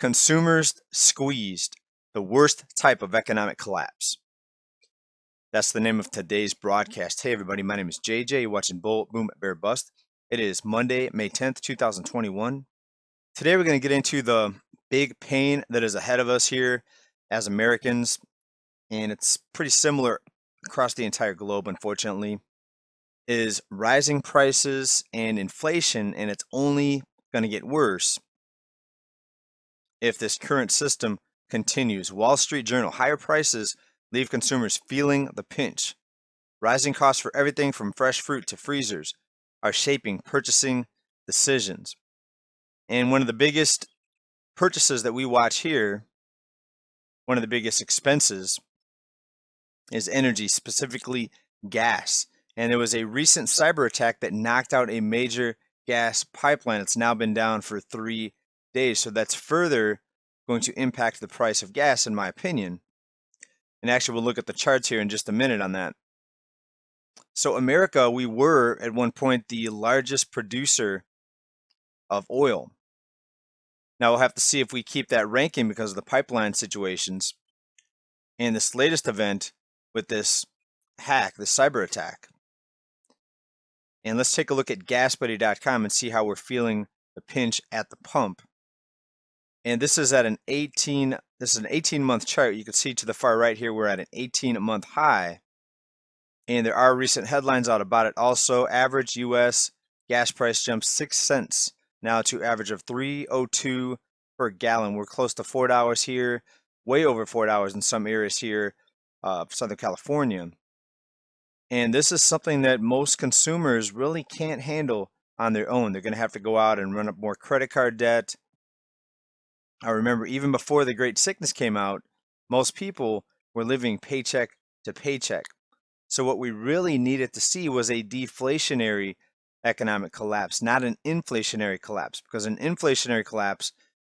Consumers squeezed, the worst type of economic collapse. That's the name of today's broadcast. Hey, everybody, my name is JJ. You're watching Bull, Boom, Bear, Bust. It is Monday, May 10th, 2021. Today, we're going to get into the big pain that is ahead of us here as Americans, and it's pretty similar across the entire globe, unfortunately, is rising prices and inflation, and it's only going to get worse if this current system continues. Wall Street Journal: higher prices leave consumers feeling the pinch. Rising costs for everything from fresh fruit to freezers are shaping purchasing decisions. And one of the biggest purchases that we watch here, one of the biggest expenses, is energy, specifically gas. And there was a recent cyber attack that knocked out a major gas pipeline. It's now been down for 3 days. So that's further going to impact the price of gas, in my opinion. And actually, we'll look at the charts here in just a minute on that. So America, we were at one point the largest producer of oil. Now we'll have to see if we keep that ranking because of the pipeline situations and this latest event with this hack, this cyber attack. And let's take a look at gasbuddy.com and see how we're feeling the pinch at the pump. And this is at an 18-month chart. You can see to the far right here, we're at an 18-month high. And there are recent headlines out about it. Also, average U.S. gas price jumped 6 cents now to average of $3.02 per gallon. We're close to $4 here, way over $4 in some areas here, Southern California. And this is something that most consumers really can't handle on their own. They're going to have to go out and run up more credit card debt. I remember even before the Great Sickness came out, most people were living paycheck to paycheck. So what we really needed to see was a deflationary economic collapse, not an inflationary collapse, because an inflationary collapse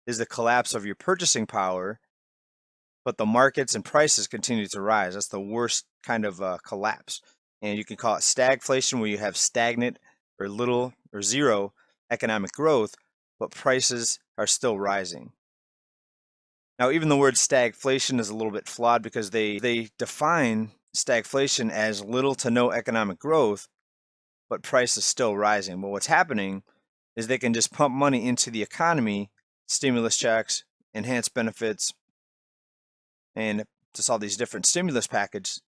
is the collapse of your purchasing power, but the markets and prices continue to rise. That's the worst kind of collapse. And you can call it stagflation, where you have stagnant or little or zero economic growth, but prices are still rising. Now, even the word stagflation is a little bit flawed because they define stagflation as little to no economic growth, but price is still rising. But what's happening is they can just pump money into the economy, stimulus checks, enhanced benefits, and just all these different stimulus packages,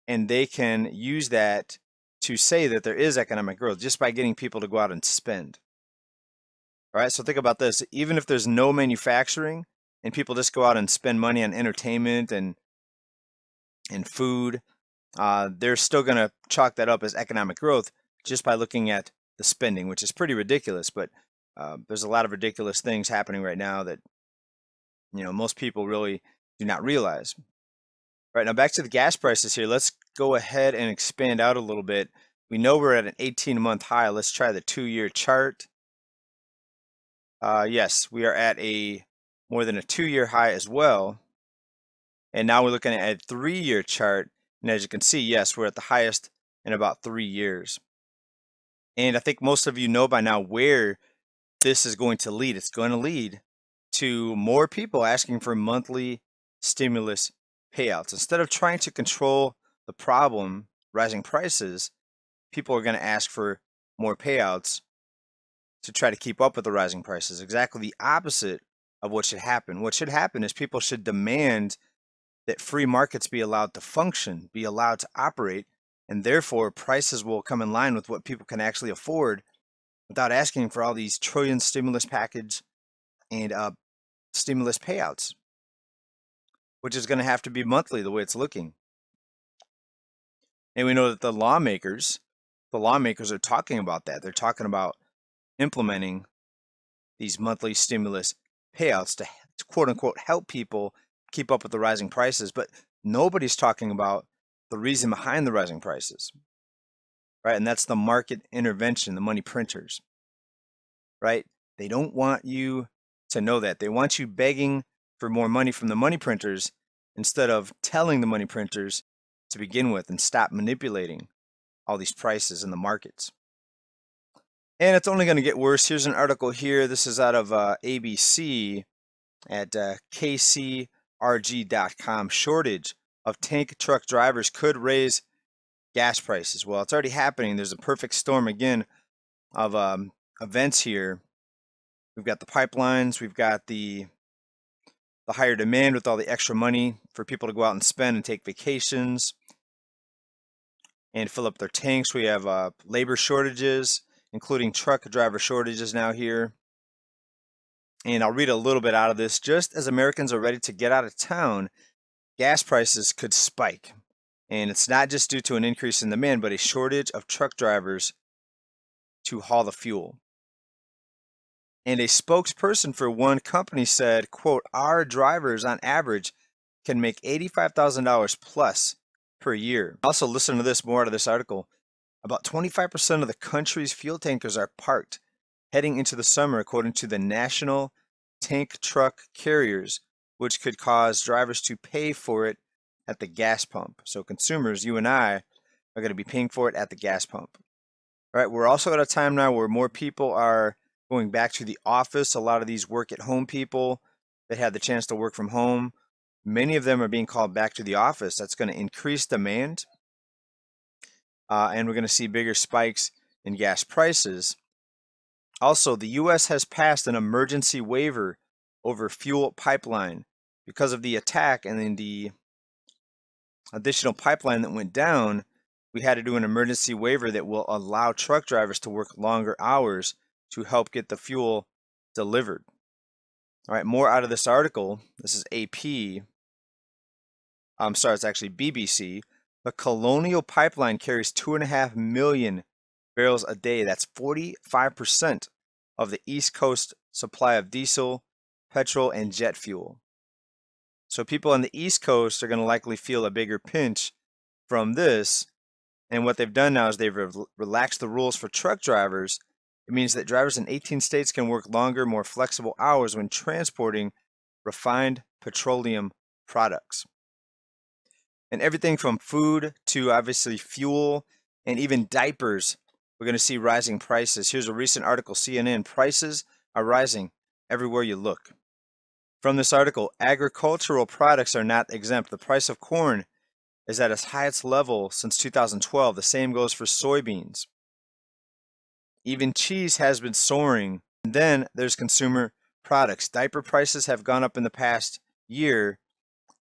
and they can use that to say that there is economic growth just by getting people to go out and spend. All right, so think about this. Even if there's no manufacturing and people just go out and spend money on entertainment and food, they're still going to chalk that up as economic growth just by looking at the spending, which is pretty ridiculous. But there's a lot of ridiculous things happening right now that most people really do not realize. All right, now back to the gas prices here. Let's go ahead and expand out a little bit. We know we're at an 18-month high. Let's try the 2-year chart. Yes, we are at more than a 2-year high as well. And now we're looking at a 3-year chart. And as you can see, yes, we're at the highest in about 3 years. And I think most of you know by now where this is going to lead. It's going to lead to more people asking for monthly stimulus payouts. Instead of trying to control the problem, rising prices, people are going to ask for more payouts to try to keep up with the rising prices. Exactly the opposite of what should happen. What should happen is people should demand that free markets be allowed to function, be allowed to operate, and therefore prices will come in line with what people can actually afford without asking for all these trillion stimulus package and stimulus payouts, which is going to have to be monthly the way it's looking. And we know that the lawmakers are talking about that. They're talking about implementing these monthly stimulus payouts to quote unquote help people keep up with the rising prices, but nobody's talking about the reason behind the rising prices, right? And that's the market intervention, the money printers, right? They don't want you to know that. They want you begging for more money from the money printers instead of telling the money printers to begin with and stop manipulating all these prices in the markets. And it's only going to get worse. Here's an article here. This is out of ABC. at kcrg.com. Shortage of tank truck drivers could raise gas prices. Well, it's already happening. There's a perfect storm again of events here. We've got the pipelines. We've got the higher demand with all the extra money for people to go out and spend and take vacations and fill up their tanks. We have labor shortages, including truck driver shortages now here. And I'll read a little bit out of this. Just as Americans are ready to get out of town, gas prices could spike. And it's not just due to an increase in demand, but a shortage of truck drivers to haul the fuel. And a spokesperson for one company said, quote, "Our drivers on average can make $85,000 plus per year." Also, listen to this, more out of this article. About 25% of the country's fuel tankers are parked heading into the summer, according to the National Tank Truck Carriers, which could cause drivers to pay for it at the gas pump. So consumers, you and I, are going to be paying for it at the gas pump. All right, we're also at a time now where more people are going back to the office. A lot of these work at home people that had the chance to work from home, many of them are being called back to the office. That's going to increase demand. And we're going to see bigger spikes in gas prices. Also, the U.S. has passed an emergency waiver over fuel pipeline because of the attack and then the additional pipeline that went down. We had to do an emergency waiver that will allow truck drivers to work longer hours to help get the fuel delivered. All right, more out of this article. This is AP. I'm sorry, it's actually BBC. The Colonial Pipeline carries 2.5 million barrels a day. That's 45% of the East Coast supply of diesel, petrol, and jet fuel. So people on the East Coast are going to likely feel a bigger pinch from this. And what they've done now is they've relaxed the rules for truck drivers. It means that drivers in 18 states can work longer, more flexible hours when transporting refined petroleum products. And everything from food to obviously fuel and even diapers, we're going to see rising prices. Here's a recent article, CNN, prices are rising everywhere you look. From this article, agricultural products are not exempt. The price of corn is at its highest level since 2012. The same goes for soybeans. Even cheese has been soaring. And then there's consumer products. Diaper prices have gone up in the past year,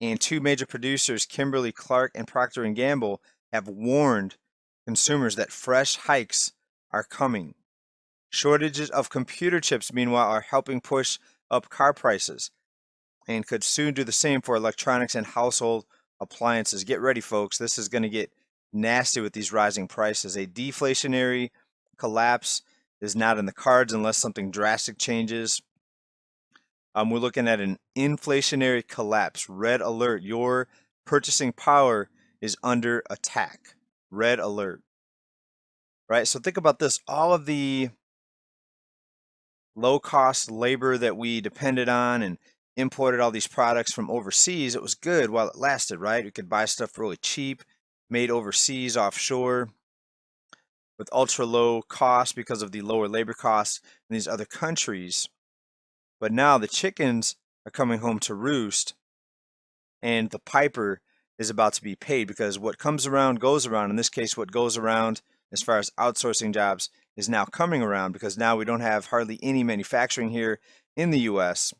and two major producers, Kimberly-Clark and Procter & Gamble, have warned consumers that fresh hikes are coming. Shortages of computer chips, meanwhile, are helping push up car prices and could soon do the same for electronics and household appliances. Get ready, folks. This is going to get nasty with these rising prices. A deflationary collapse is not in the cards unless something drastic changes. We're looking at an inflationary collapse. Red alert. Your purchasing power is under attack. Red alert. Right? So think about this. All of the low-cost labor that we depended on and imported all these products from overseas, it was good while it lasted, right? We could buy stuff really cheap, made overseas, offshore, with ultra low cost because of the lower labor costs in these other countries. But now the chickens are coming home to roost, and the piper is about to be paid, because what comes around goes around. In this case, what goes around as far as outsourcing jobs is now coming around, because now we don't have hardly any manufacturing here in the U.S.,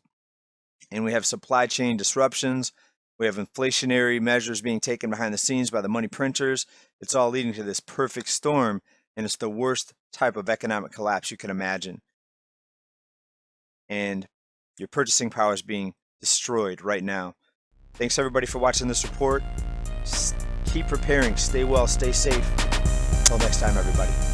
and we have supply chain disruptions. We have inflationary measures being taken behind the scenes by the money printers. It's all leading to this perfect storm, and it's the worst type of economic collapse you can imagine. And your purchasing power is being destroyed right now. Thanks everybody for watching this report. Keep preparing, stay well, stay safe. Until next time, everybody.